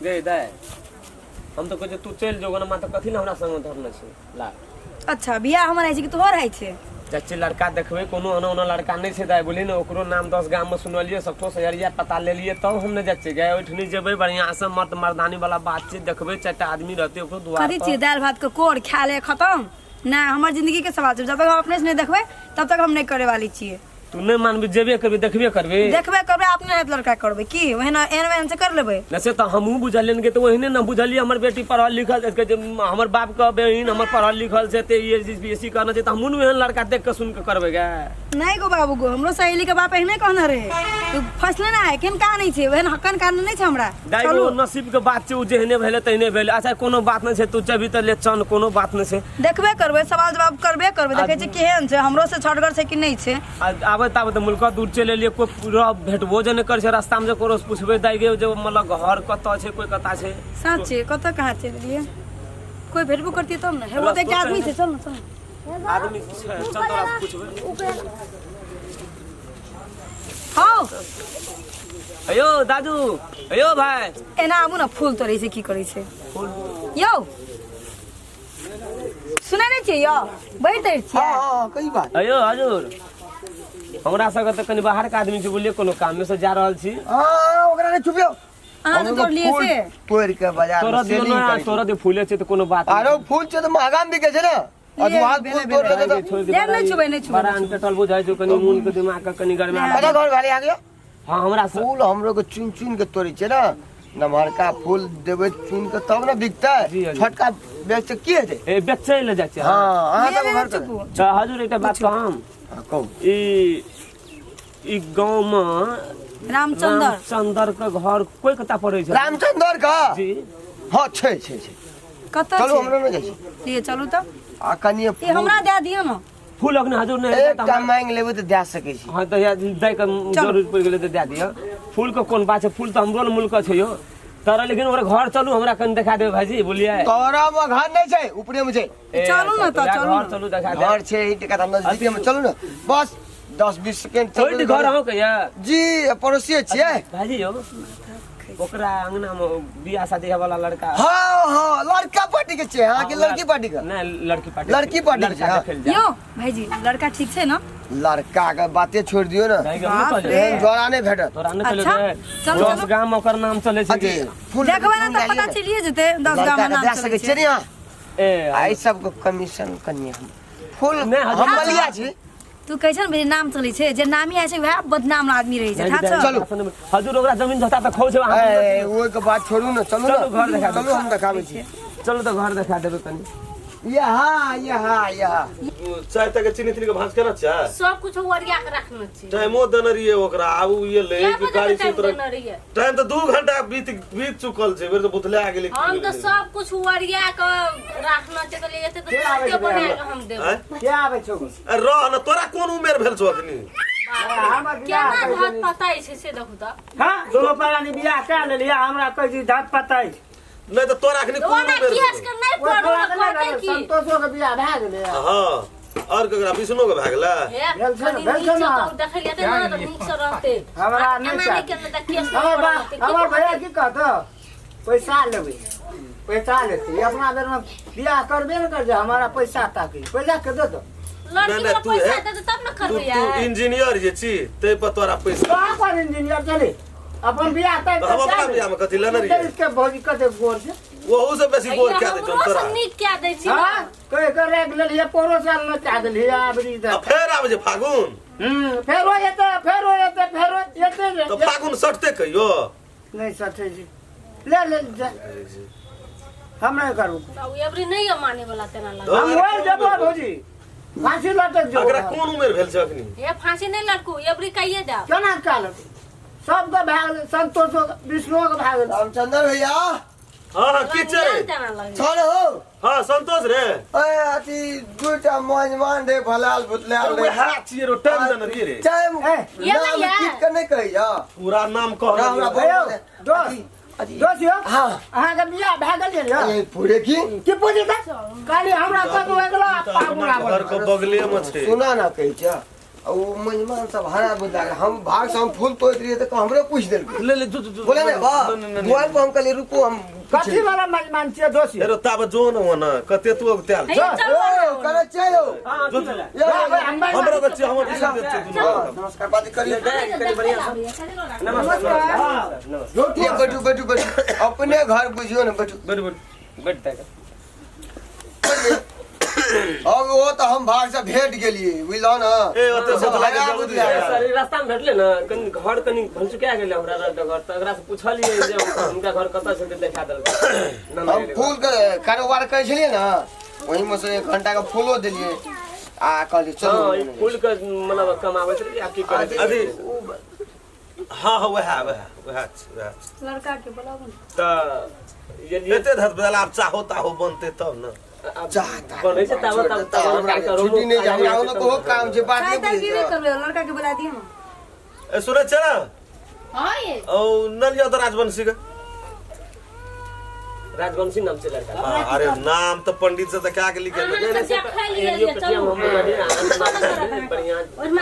गे दाय हम तो कहे तू चल जो ना माता कथी ना हमरा संग धरने छै ला अच्छा बियाह हमर है कि तोहर है छै चाची लड़का देखबे कोनो अनोना लड़का नहीं छै दाय बोली ना ओकरो नाम 10 गांव में सुनलिए सबको सैरिया पता ले लिए तब हम न जाचे गए ओठनी जेबे बढ़िया से मर्द मर्दानी वाला बातचीत देखबे चारटा आदमी रहते ओकरो दुआ कथी छी दाल भात के कोर खा ले खत्म ना हमर जिंदगी के सवाल छै जब तक हम अपने से नहीं देखबे तब तक हम नहीं करे वाली छिए तू नहीं मानबी जेबे करबे देखबे करबे अपने हाथ लड़का करबे की वहना एन से कर लेबे न से तो हमहू बुझलियन के तो वहने न बुझलिए हमर बेटी पढ़ल लिखल हमर बाप का बहन हमर पढ़ल लिखल से ते ये बीएससी करना छै त हमहू न एहन लड़का देख के सुन के करबे गे नहीं गो बाबू गो हमरो सहेली के बाप एहने कहना रहे तू फसले ना है केन का नहीं छै वहन हकन कारण नहीं छै हमरा चलो नसीब के बात छै उ जेहने भेले तहने भेले अच्छा कोनो बात नहीं छै तू जभी त ले चन कोनो बात नहीं छै देखबे करबे सवाल जवाब करबे करबे देखे छै केहन छै हमरो से छटगर छै कि नहीं छै आबे ताबे त मुल्का दूर चले लिए कोई पूरा भेटबो जे नहीं कर छै रास्ता में जे कोरो पूछबे दाई गे जे मतलब घर कत छै कोई कता छै सच छै कत कहां चल लिए कोई भेटबो करती तब ना हेबो देख आदमी छै चल ना चल आदमी छै चल तोरा पूछबे हां अयो दादू अयो भाई एना आबू ना फूल तोड़े से की करे छै फूल यो सुनै नै छै यो बैठै छियै हां कई बात अयो हजुर हमरा सब त कनी बाहर के आदमी छै बोलिए कोनो काम में से जा रहल छी हां ओकरा ने चुपियो अहाँ तो तोड़ लिए से तोड़ के बाजार तोरा में दियो सेलिंग ना करी तोरा दे फूले छै त कोनो बात आरो फूल छै त महंगा में बिके छै ना अदवाल फूल तोड़ के तो ले नहीं छुबे नहीं छुबे बड़ा अनकटल बुझाइ छै कनी मून के दिमाग का कनी गरमा अच्छा घर वाले आ गया हां हमरा से फूल हमरो को चुन चुन के तोड़ी छै ना नमहरका फूल देबे चुन के तब ना बिकता जी, है जी। छोटका बेच के की हेते ए बेचै ले जाय छै हां अहाँ ले तक ले घर चुपू त हजुर एकटा बात कहम कहू ई गांव में रामचंद्र का घर कोई कता पड़े छै रामचंद्र का जी हां छै कत चलो छै हमरो में जाइ लिए चलू त आ कनिए ये हमरा दे दियो ना फूल अखने हजुर ने एकटा मांग लेबे त दे सकै छी हां त या दे के जरूर पड़ गेले त दे दियो फूल के कोन बात छै फूल त हमरो मुल्क छै यो तारा लेकिन ओकरा घर चलू हमरा कन दिखा देबे भाईजी बोलिए तोरा में घर नहीं छै ऊपरे में छै चलू ना त चलू घर चलू दिखा दे घर छै ई का नजदीक में चलू ना बस 10-20 सेकंड छोड़ घर हो के या जी पड़ोसी छियै भाईजी यो ओकरा अंगना में बियाह शादी वाला लड़का हां हां लड़का पार्टी के छै हां कि लड़की पार्टी का नहीं लड़की पार्टी लड़की पार्टी के छै, हाँ। देखल जा यो भाईजी लड़का ठीक छै ना लड़का के बातें छोड़ दियो ना नहीं बाप कहले रे। एहन जोड़ा नहीं भेटत तोरा ने कहले अच्छा, चलू, दस चलू। गांव में ओकर नाम चले छै अथी कि फूल देखबै ना त पता चलिए जेते 10 गांव में लड़का नाम के दे सकै चलै छै छै ना ए आई सब को कमीशन कनिए हम फूल नहीं, हजार हम हजार। लिया छी तू कैसन बे नाम चलै छै जे नामी आइ छै वह बदनाम आदमी रही छै था चलू। हजुर ओकरा जमीन धता त खौ छै ए वो के बात छोड़ू ना चलू ना चलू, घर दिखा दे। चलू हम दिखाबै छी चलो तो घर दिखा देबे कनी यहाँ चाय तक चीनी तीनी के भांज केना चाय सब कुछ ओरिया के रखने छी टाइमो देने रहिए ओकरा आबू ये ले क्या कि बजे गाड़ी के से टाइम उतर देने रहिए टाइम तो 2 घंटा बीत चुकल छै बेर तो बुतले आ गेलै हम तो सब कुछ ओरिया के रखना छै तो लेते तो तुरंते बना के हम देब क्या आबै छौ रह न तोरा कोन उमेर भेल छौ अखनी केना घाट पता छै से देखू त हाँ दोनों प्राणी बियाह कर लेलिए हमरा कह दी धात पता है नहीं तो तोरा अखनी कोन ओना उमेर केस के नहीं पड़ो कहते की संतोषो के बियाह भए गेलै हां और ककरा विष्णु के भए गेलै हे कनी नीचे तो देखलिए त ना तो नीक से रहते हमरा आ, नहीं एना चाही। के त केस हमर भैया की कहतो पैसा लेबै पैसा लेते अपना बेर में बियाह करबे न कर जा हमारा पैसा ताकि पैसा के दे दो लड़की नहीं, को तू पैसा है। दे तब न तू करबे तू यार इंजीनियर जे छी ते पर तोरा पैसा कहाँ पर इंजीनियर चले अपन बियाह तय तो हम अपना बियाह में कथी लेने रहिए इसके भौजी कते गोर छै वहू से बेसी बोल क्या दे छौ हमरो तोरा से नीक क्या दै छी हां कह के रख लेलिए पोरो साल न चाह देलिए आबरी आ फेर आबै जे फागुन फेरो एते तो फागुन सटते कहियो नहीं सठे जी ले जा हम नहीं करू अब एवरी नहीं है माने वाला तेना लग हम वही देबो भौजी फांसी लटक जो अकरा कोन उमेर भेल छै अखनी ये फांसी नहीं लड़कू एवरी कहिए दा केना काल सब के भाग संतोष विष्णु के भाग रामचंद्र भैया हां की छै तेना लग छोड़ हो हां संतोष रे ए अथी दुटा मेहमान रे भलाल भुतलाल रे हाथ छिए रो टाइम देने रहिए रे टाइम ये नाम भैया। ठीक के नहीं कही जा पूरा नाम कह हमरा भयो बोल दोस्त यो हाँ। अहाँ के बियाह भाग गेल यो ए पूरे की की पूछी का काली हमरा कतो एकला पागुरा घर के बगले में छै सुना ना कही जा वो मेहमान सब हरा बुला हम भाग से हम फूल तोड़ रहे थे तो हमरे पूछ देल ले ले बोले ना वाह दुआर पर हम कहले रुको हम कथी वाला मेजमान छियै दोषी हेरो ताब जो न हो न कते तू अब त्याल करे चलो हमरा बच्चे हमर दिशा देते नमस्कार बात करिए नमस्कार ये बैठो बैठो बैठो अपने घर बुझियो ना बैठो बैठता अब वो तो हम भाग से भेट गेलिए बुझलो ना ए ओते से लगा सर रास्ता में भेटले ना कनी घर कनी भंसुकिया गेले हमरा घर त एकरा से पूछलिए जे उनका घर कत से देखा देल हम फूल के कारोबार करे छलिए ना वही में से 1 घंटा का फूलो दिलिए आ कहली चलो हां ई फूल के मतलब कमावे छली आप की करे अभी हां हां वह लड़का के बुलाओ त ये लिए एते धत बदल आप चाहो ताहो बनते तब न चाहता बने से तब हमरा छुट्टी नहीं हमरा ओनो को काम जे बात चाय नहीं तक पीवे बुझिए कर लड़का के बुला दिए ना ए सुरे चला हां ये ओ नलिया तो राजवंशी का राजवंशी नाम से लड़का अरे नाम तो पंडित से तो क्या के लिखे बढ़िया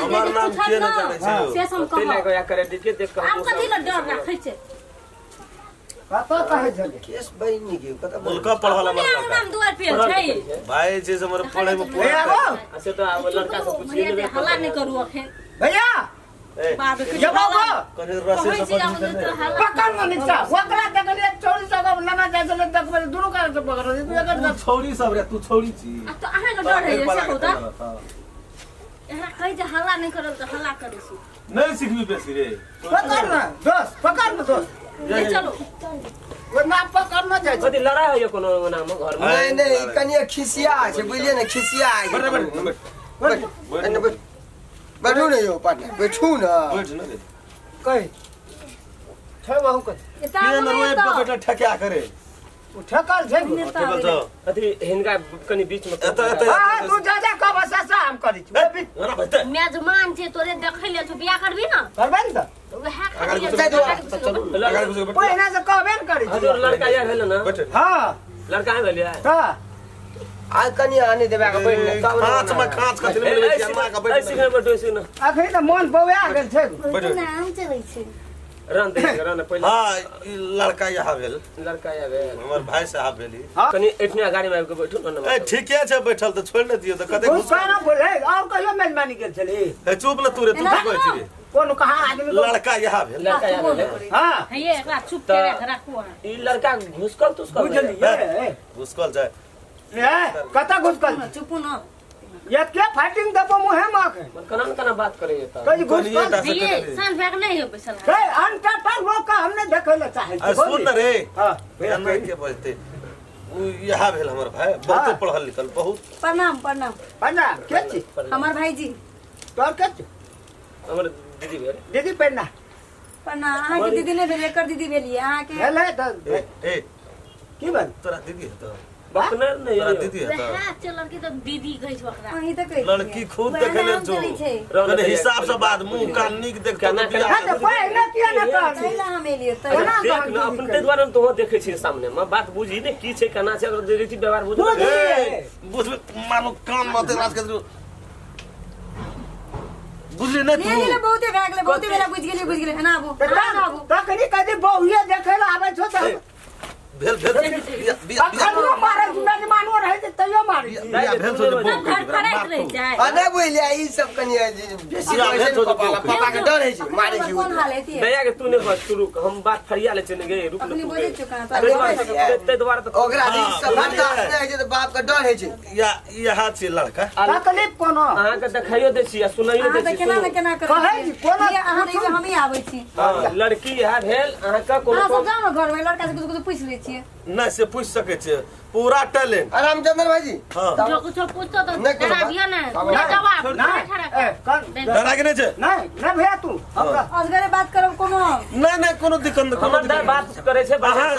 हमार नाम के न जाने छै से हम तेला कहब गया करे दिखे देख आप कथी ल डर राखै छै कतऽ कहै छलिए केस बई नहीं के कत मुल्का पढ़वाला अपने मत नाम दुआर पे छै भाई जे हमर पढ़े में ए पूरा आबो ऐसे तो अब लड़का से पूछ लिए हल्ला नहीं करू अखन भैया ए बाद में ये बाबा कने रसे से पकड़ न निचा ओकरा देखलिए 24 जगह लना जाय छले देखबे दुनु का से पकड़ तू अगर तू छोड़ी सब रे तू छोड़ी छी तो अहाँ के डर है से होता एकरा कहि जे हल्ला नहीं करल त हल्ला करै छी नहीं सिखबी बेसी रे पकड़ न दोस्त पकड़ न दोस्त ले चलो वो ना पकड़ न जाय कथी लड़ाई है कोनो नाम घर में नहीं नहीं कनिया खिसिया छै बुझलिए ना खिसिया बैठ बैठू नहीं हो पाटे बैठू ना बैठ न रे कहि छै बहु के इतना ये नरवे पकड़ ठक्या करे ठकल छै टेबल तो अथी हिनका कनी बीच में हां तू जा जा कब ससा हम करी छी ना भते मेजमान छै तोरे देखै ले तू बियाह करबी ना करबे न वह अगर कुछ बैठ पहिने से कहबे न करी छी हजूर लड़का या भेल ना बैठ हां लड़का है भेलिया हां आ कनिया आने देबा के बैठ तब कांच में कांच कथि में ले जाना का बैठ ऐसे बैठो ऐसे ना अखनी त मन बौआ गेल छै बैठ नाम चलै छै रन दे रन पहले हां ई लड़का यहाँ भेल लड़का या भेल हमर भाई साहब भेली कनी एठने गाड़ी में आबि के बैठू ना ए ठीके छै बैठल त छोड़ न दियो त कते घुस ना बोले और कहियो मेजबानी गेल छली ए चुप न तू रे तू कहै छी रे कोन कहां आदमी को लड़का यहाँ भेल लड़का या भेल हां ये एकरा चुप के राखू ई लड़का घुसकल तुसकल बुझलिए घुसकल जाय ए कता घुसकल चुप ना ये के फाइटिंग दबो मुहे माक कना न कना बात करे त कहीं घुसकल ये सान बैग नहीं हो पैसा रे अनटटर लोग का हमने देखै ले चाहे आ सुन न रे हां एना के बोलते उ यहाँ भेल हमर भाई बहुत पढ़ल लिखल बहुत प्रणाम प्रणाम पन्ना के छी हमार भाईजी तोर के छी हमर दीदी भेल दीदी पन्ना प्रणाम अहाँ के दीदी ने भेल एकर दीदी भेलिए अहाँ के हेले त ए की बन तोरा दीदी है तो बकने नहीं तोरा दीदी है तो हां चल लड़की तो दीदी कहै छै ओकरा अहीं त कहि लड़की खुद देखले जो कने हिसाब से बाद मुंह कान निक देख के हां त पहिले किया न कहली तैला हम एलिए देख न अपन ते द्वारा तो देखे छी सामने में बात बुझी ने की छै केना छै अगर रीति व्यवहार बुझ बुझ मानो कान मते रात के बुझली न तू ले बहुते भए गेलै बहुते बेला बुझ गेलिए ना आबू आबू तखनी कदी बहुए देखै ला आबै छो त भेल अखनियो मारे मेजमानो रहै त तैयो मारी भेल तो घर फराइत रह जाए अने बोलिया ई सब कनिया बेसी पापा के डर है छै मारे छी कौन हाल है दया के तू ने बस शुरू हम बात फरिया ले चने गए रुक अपनी बोझे चुका ते द्वारा तो ओकरा दिन सब बर्दाश्त नहीं है छै त बाप के डर है छै या यहाँ छै लड़का तकलीफ कोनो अहाँ के देखाइयो दे छी आ सुनाइयो अहाँ दे त छी केना न केना करै कहै छी कोनो अहाँ नहीं हम ही आबै छी हां लड़की यह भेल अहाँ का कोनो अहाँ सब जाओ न घर में लड़का से कुछ पूछ ले छिए नहीं से पूछ सके छै पूरा टैलेंट रामचंद्र भाईजी हां जो कुछ पूछतो तो नहीं करो तेरा दिया ना पूरा जवाब ए कन डरा के नहीं छै नहीं न भैया तू हमरा असगरे बात करब कोनो नहीं कोनो दिक्कत नहीं हमर दाय बात करे छै अहाँ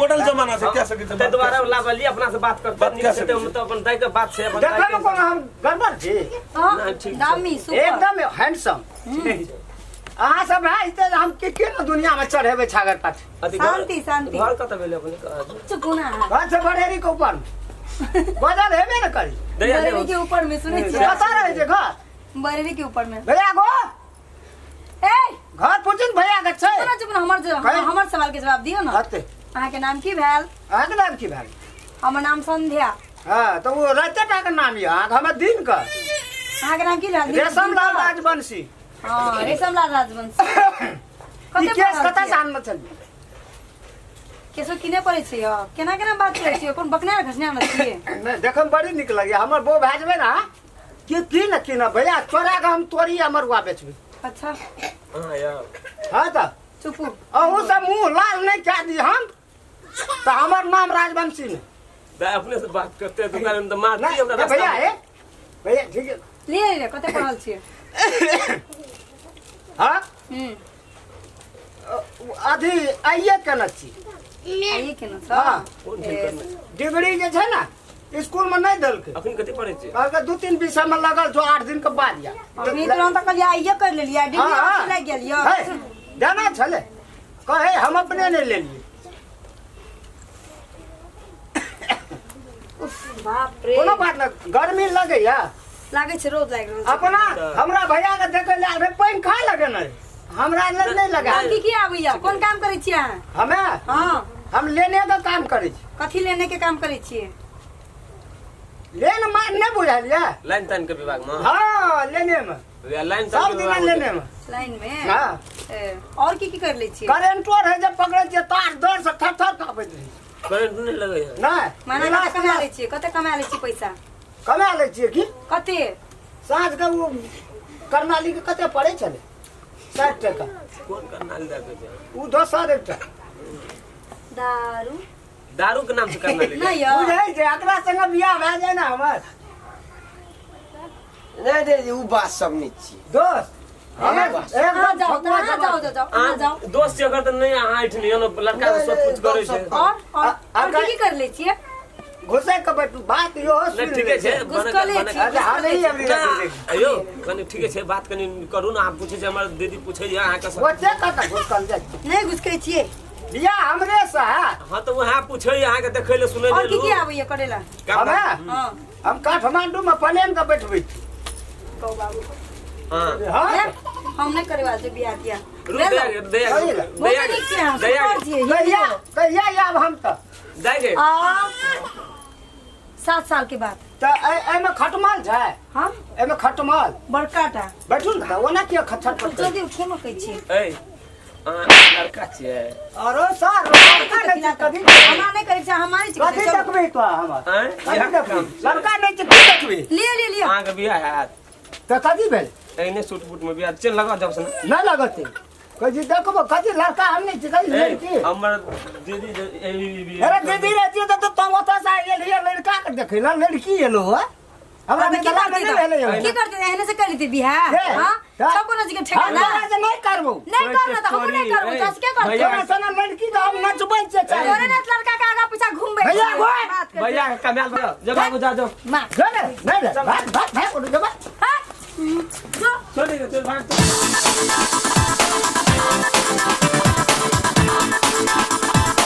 मॉडल जमाना से क्या सके ते द्वारा लावली अपना से बात करते बात क्या नहीं हम तो अपन दाय के बात से अपन देखै न कोनो हम गड़बड़ छी हां ठीक छै। दामी सुपर एकदम हैंडसम अहाँ सब है इते हम के न दुनिया में चढ़ेबे छागर पाछ शांति शांति घर कत भेले अपने चुप ना घर से बड़ेरी के ऊपर बदल हेबे न करी दया गरीबी के ऊपर में सुनै छिए कता रहे छै घर बरेली के ऊपर में भैया गो ए घर पूछिन भैया के छै सुनो चुप ना हमर सवाल के जवाब दियो ना हते अहाँ के नाम की भेल अहाँ के नाम की भेल हमर नाम संध्या हाँ तो वो रचटा के नाम ये अहाँ हमर दिन का अहाँ के नाम की भेल रेशमलाल राजवंशी हां रेशमलाल राजवंशी ई केस कतऽ साल में चल केसो किने पड़े छै केना केना बात करै छियै कोन बकना घसना न छियै नहीं देखम बड़ी निक लगे हमर बो भेजबे ना की न की न भैया चोरा के हम तोरी अमरुआ बेचबे अच्छा हां यार हाँ तो चुप अहू सब मुंह लाल नहीं क्या दी हम तो हमर नाम राजवंशी ने दा अपने से बात करते हैं दुकान में तो मार दी नहीं हमरा भैया है भैया ठीक है ले कते पढ़ल छियै हाँ अभी आइए केना छी आइए केना छ हाँ कौन ठीक करना डिग्री जे छै ना स्कूल में नहीं दल के अखन कते पढ़े छी कहलके 2-3 विषय में लगल जो 8 दिन के बाद या अभी तुरंत कहलिए आइए कर लेलिए डिग्री हाँ, लग गेल यो है, जाना छले कहे हम अपने नहीं ले लिए बाप रे कोनो बात ना गर्मी लगे या लागे छै रोज लाग रोज अपना हमरा भैया के देखे ले अरे पानी खा लगे ना हमरा नहीं लगा की आबैया कोन काम करै छियै अहाँ हमें हां हम लेने का काम करे छी कथी लेने के काम करै छियै लेन मार नहीं बुझलिए लाइन तान के विभाग में हाँ लेने में लाइन सब तान के दिन विभाग लेने में लाइन में हाँ और की कर ले छियै करेंटो है जब पकड़े छियै तार दर से थर थर कांपैत रही करंट नहीं लगे है नहीं माने इलाज कमा ले छियै कते कमा ले छियै पैसा कमा ले छियै की कते साँझ के वो करनाली के कते पड़े चले 60 टका कौन करना ले दे वो दोसर एकटा दारू के नाम से करना ले नहीं यार बुझै छै एकरा संगे बियाह भए जाए ना हमर नहीं दे उ बात सब नहीं छी दोस्त हमें हाँ, एकदम जाओ भगवा हाँ, जाओ जवाब। जाओ हाँ, जाओ दोस्त अगर तो नहीं अहाँ ऐठ नहीं ono लड़का से सब कुछ करे छै और की कर ले छियै घुसे के बैठू बात यो नहीं ठीक है घुस कर ले छियै अरे हम नहीं अभी अयो कनी ठीक है बात कनी करू ना आप पूछे हमर दीदी पूछे अहाँ के वो चेक करता घुस कर जाए नहीं घुस करे छियै बियाह हमरे से है हां तो वहां पूछे अहाँ के देखे ले सुने और ले की आबैया करेला हमें हां हम काठमांडू में प्लेन का बैठबे कहू बाबू हां हां हम नहीं करे वाले बियाह किया कहिया आब हम तो 7 साल के बाद एमे खटमल छै हाँ एमे खटमल बड़काटा बैठू ना ओना किया खटखट करते जल्दी उठो न कहै छियै लड़का छियै अरे सर लड़का नहीं कभी हमरा नहीं करे छै हमारी कथी छै देखबै तो हमर हैं लड़का नहीं छै की देखबै ले अहाँ के बियाह हैत तो कथी भेल एने सूट बूट में बियाह चल लगा जब से ना लगते कथी देखबो कथी लड़का हम नहीं छै लड़की हमर दीदी अरे दीदी रहती तो तुम ओतऽ से आइल ये लड़का के देखै ला लड़की एलो है हमरा की निकला करते नहीं भेलै की करते एहने से कर लेते बियाह हां सब कोनो जगह ठेकाना नहीं करबो नहीं करना तो हम नहीं करबो तो क्या करते तोरा सना लड़की तो हम नचबै छै तोरे ने लड़का के आगा पीछा घूमबे भैया गो भैया कमाल भैया जब बाबू जा जाओ मां नहीं भाग उठ जा हां जो चल भाग